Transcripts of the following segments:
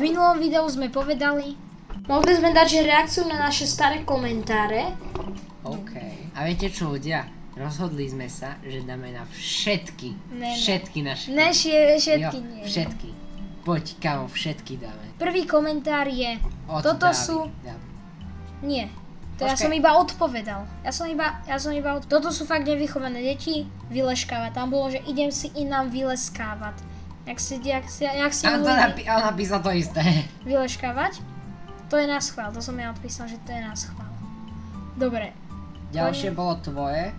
V minulom videu sme povedali, mohli sme dať že reakciu na naše staré komentáre. OK. A viete čo ľudia? Rozhodli sme sa, že dáme na všetky naše Všetky jo, nie. všetky. Poď, kámo, všetky dáme. Prvý komentár je, Od toto Davy. sú... Nie. To ja Počkaj. som iba odpovedal. Toto sú fakt nevychované deti, vyleškávať. Tam bolo, že idem si inám vyleskávať. Jak si On napísal to isté. Vyleškávať? To je na schvál, to som ja odpísal, že to je na schvál. Dobre. Ďalšie bolo tvoje.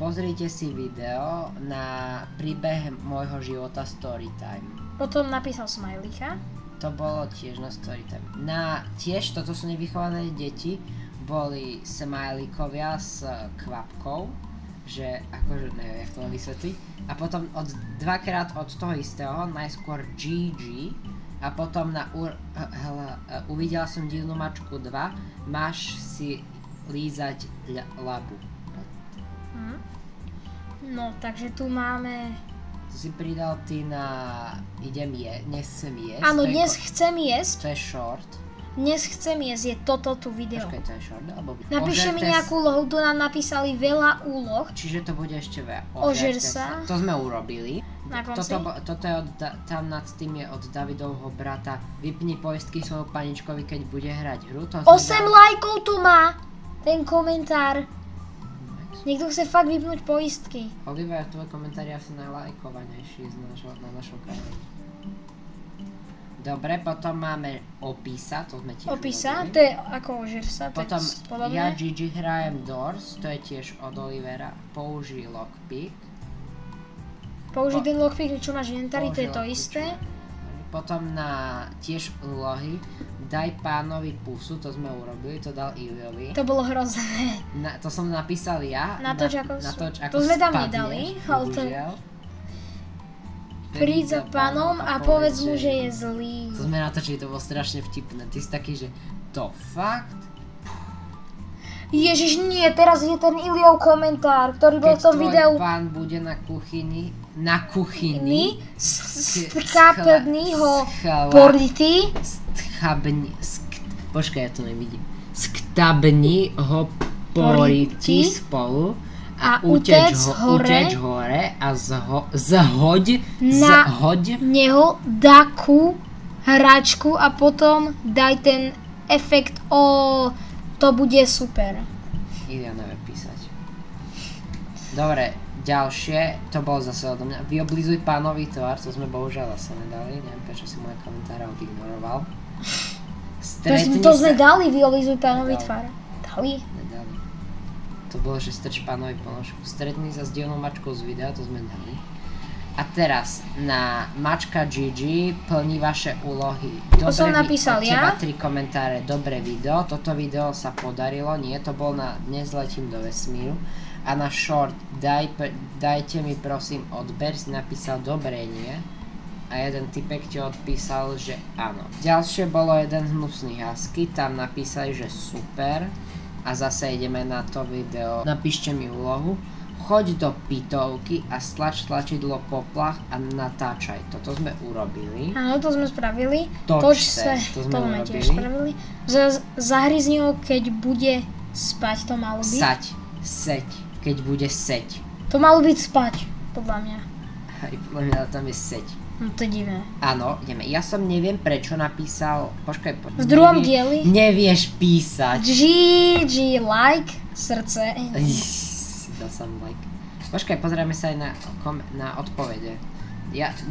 Pozrite si video na príbeh môjho života Storytime. Potom napísal smajlíka. To bolo tiež na Storytime. Tiež toto sú nevychované deti. Boli smajlíkovia s kvapkou. Že akože neviem, jak to vysvetliť. A potom dvakrát od toho istého, najskôr GG. A potom uvidela som divnú mačku 2. Máš si lízať labu. No, takže tu máme... To si pridal ty na dnes chcem jesť. Áno, dnes chcem jesť. To je short. Dnes chcem jesť, je toto tu video. Počkaj, to je short, alebo... Napíšte mi nejakú úlohu, tu nám napísali veľa úloh. Čiže to bude ešte veľa. Ožer sa. To sme urobili. Na konci? Toto je tam nad tým je od Davidovho brata. Vypni poistky svojho paničkovi, keď bude hrať hru. 8 lajkov tu má ten komentár. Niekto chce fakt vypnúť poistky. Oliver, tvoj komentár je asi najlajkovanejší na našom kanále. Dobre, potom máme Opisa, to sme tiež Opisa, urobili. to je ako Ožer sa, to Potom je podobné. ja Gigi hrajem Doors, to je tiež od Olivera. Použij lockpick. Použij ten lockpick, čo máš v inventári, to je to isté. Potom na tiež úlohy daj pánovi pusu, to sme urobili, to dal Iliovi. To bolo hrozné. To som napísal ja. Natoč ako ako to sme tam spadneš, nedali, ale to... bohužiaľ. Príď za pánom a povedz mu, že je zlý. To sme natočili, to bolo strašne vtipné. Ty si taký, že to fakt? Ježiš, nie, teraz je ten Iliov komentár, ktorý bol v tom videu. Keď tvoj pán bude na kuchyni, Skapedný ho poriti. Počkaj, ja to nevidím. Sktabni ho poriti spolu a uteč hore a zhoď neho takú hračku a potom daj ten efekt to bude super. Ja neviem písať. Dobre, ďalšie, to bolo zase odo mňa. Vyoblizuj pánovi tvár, to sme bohužiaľ zase nedali, neviem prečo si moje komentáre odignoroval. To sme dali, vyoblizuj pánovi tvár. Dali? Nedali. To bolo, že strč pánovi ponožku. Stretni sa s divnou mačkou z videa, to sme dali. A teraz na mačka Gigi plní vaše úlohy. To som napísal ja. Od teba 3 komentáre, dobré video. Toto video sa podarilo, nie, to bol na Dnes letím do vesmíru. A na short, dajte mi prosím odber, si napísal dobré nie. A jeden typek ti odpísal, že áno. Ďalšie bolo jeden hnusný husky, tam napísali, že super. A zase ideme na to video. Napíšte mi úlohu. Choď do pitovky a stlač tlačidlo poplach a natáčaj. Toto sme urobili. Áno, to sme spravili. Toč sa, to sme tiež spravili. Zahryzni ho, keď bude spať, to malo byť. Seď, keď bude seď. To malo byť spať, podľa mňa. Aj podľa mňa tam je seď. No to je divné. Áno, ideme. Ja som neviem prečo napísal, počkaj. V druhom dieli. Nevieš písať. GG, like, srdce. Dal som like. Počkaj, pozrieme sa aj na odpovede.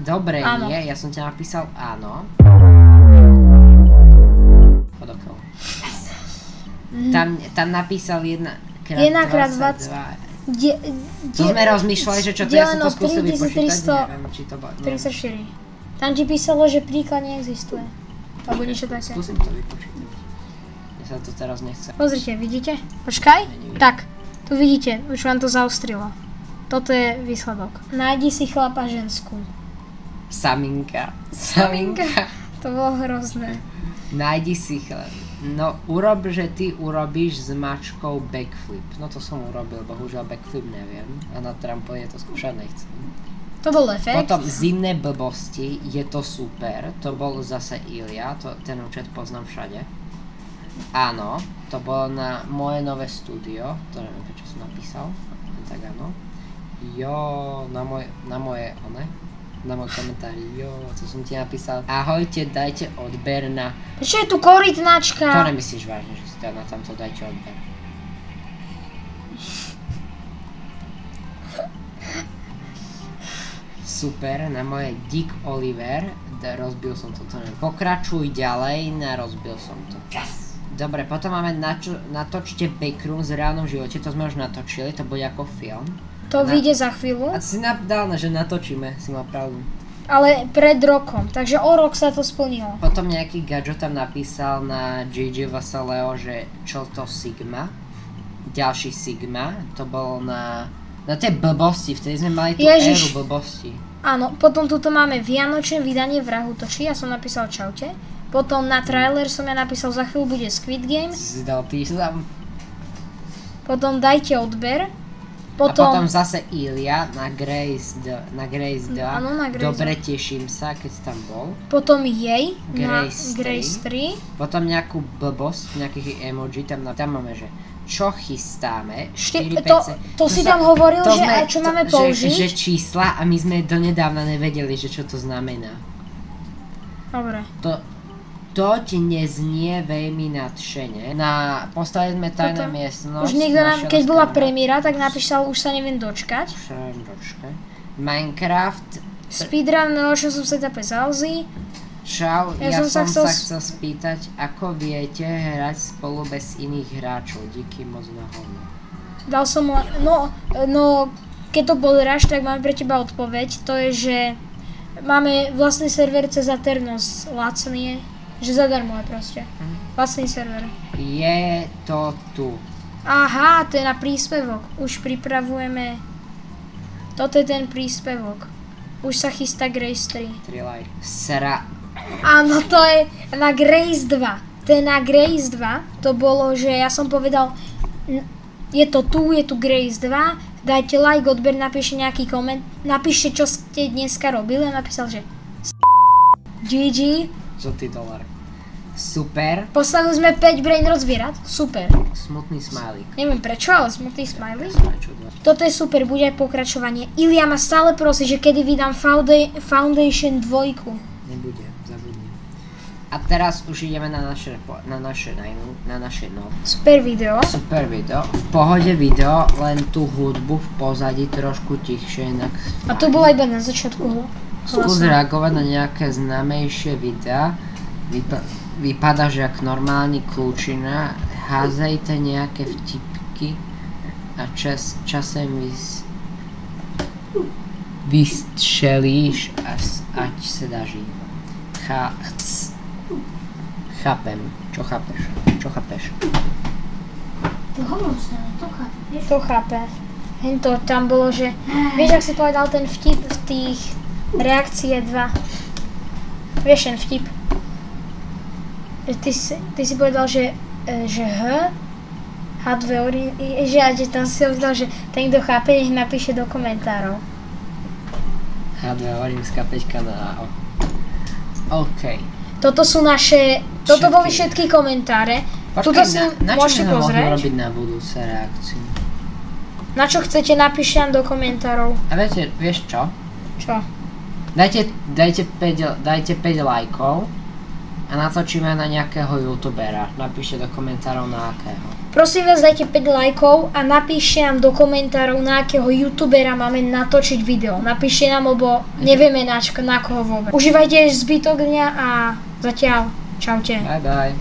Dobre nie, ja som ťa napísal áno. Podokrov. Tam napísal 1x22. To sme rozmýšľali, že čo to ja som to skúsil vypočítať, neviem, či to bolo... 34. Tam ti písalo, že príklad neexistuje. Alebo niečo také. Skúsim to vypočítať. Ja sa to teraz nechce. Pozrite, vidíte? Počkaj. Tak. Tu vidíte, už vám to zaostrilo. Toto je výsledok. Nájdi si chlapa ženskú. Saminka. To bolo hrozné. Nájdi si chlap. No, že ty urobíš s mačkou backflip. No to som urobil, bohužiaľ backflip neviem. A na trampoline to skúšať nechcem. To bol efekt. Potom Zimné blbosti, je to super, to bol zase Ilia, ten účet poznám všade. Áno, to bolo na moje nové studio, to neviem prečo som napísal, tak áno. Jo, na moje komentári, jo, co som ti napísal. Ahojte, dajte odber na... Prečo je tu korytnačka? To nemyslíš vážne, že si na tamto dajte odber. Super, na moje Dick Oliver, rozbil som to, neviem. Pokračuj ďalej, rozbil som to. Yes! Dobre, potom máme natočte Backroom v reálnom živote, to sme už natočili, to bude ako film. To vyjde za chvíľu. A si napdal, že natočíme, si mal pravdu. Ale pred rokom, takže o rok sa to splnilo. Potom nejaký gadžo tam napísal na JJ Vasaleo, že čo to Sigma. Ďalší Sigma, to bolo na tie blbosti, vtedy sme mali tú éru blbosti. Áno, potom tuto máme Vianočné vydanie Vrah útočí, ja som napísal čaute. Potom na trailer som ja napísal za chvíľu bude Squid Game. Si dal písam. Potom dajte odber. Potom... A potom zase Ilia na Grace 2. Áno, na Grace 2. Dobre, teším sa, keď si tam bol. Potom jej na Grace 3. Potom nejakú blbosť, nejakých emoji, tam máme, že čo chystáme, 4 PC. To si tam hovoril, že aj čo máme použiť? Že čísla a my sme donedávna nevedeli, že čo to znamená. Dobre. To ti neznie veľmi nadšene. Postavili sme tajné miestnosť. Už niekto nám, keď bola premiéra, tak napísal, už sa neviem dočkať. Minecraft. Speedrun 08 setup Zalzy. Čau, ja som sa chcel spýtať, ako viete hrať spolu bez iných hráčov. Díky moc na hovno. Dal som, no, keď to pozeráš, tak mám pre teba odpoveď. To je, že máme vlastný server cez Aternos, lacný je. Že zadarmo je proste. Vlastný server. Je to tu. Aha, to je na príspevok. Už pripravujeme. Toto je ten príspevok. Už sa chystá Grace 3. Áno, to je na Grace 2. To je na Grace 2. To bolo, že ja som povedal, je to tu Grace 2. Dajte like, odber, napíšte nejaký koment. Napíšte, čo ste dneska robili. A napísal, že GG. $1. Super. Postavili sme 5 brain rozvierat. Super. Smutný smajlík. Neviem prečo, ale smutný smajlík. Toto je super, bude aj pokračovanie. Ilia ma stále prosí, že kedy vydám Foundation 2. Nebude, zabudnem. A teraz už ideme na naše Super video. Super video. V pohode video, len tú hudbu v pozadí trošku tichšie. A to bola iba na začiatku. Skús reagovať na nejaké známejšie videá. Vypadá, že jak normálny kľúčina. Házejte nejaké vtipky a časem vystřelíš, ať sa daží. Chápem. Čo chápeš? To chápe. Hento, tam bolo, že... Vieš, ak si povedal ten vtip v tých reakcie 2? Vieš ten vtip? Ty si povedal, že H2 že tam si povedal, že ten, kto chápe, nech napíše do komentárov. H2 Orímska 5 na AO. OK. Toto sú naše... Toto boli všetky komentáre. Tuto si môžete pozrieť. Na čo sme mohli robiť na budúce reakciu? Na čo chcete, napíšte nám do komentárov. A vieš čo? Čo? Dajte 5 lajkov a natočíme na nejakého youtubera. Napíšte do komentárov na akého. Prosím vás, dajte 5 lajkov a napíšte nám do komentárov, na akého youtubera máme natočiť video. Napíšte nám, lebo nevieme na koho vôbec. Užívajte zbytok dňa a zatiaľ čaute. Bye bye.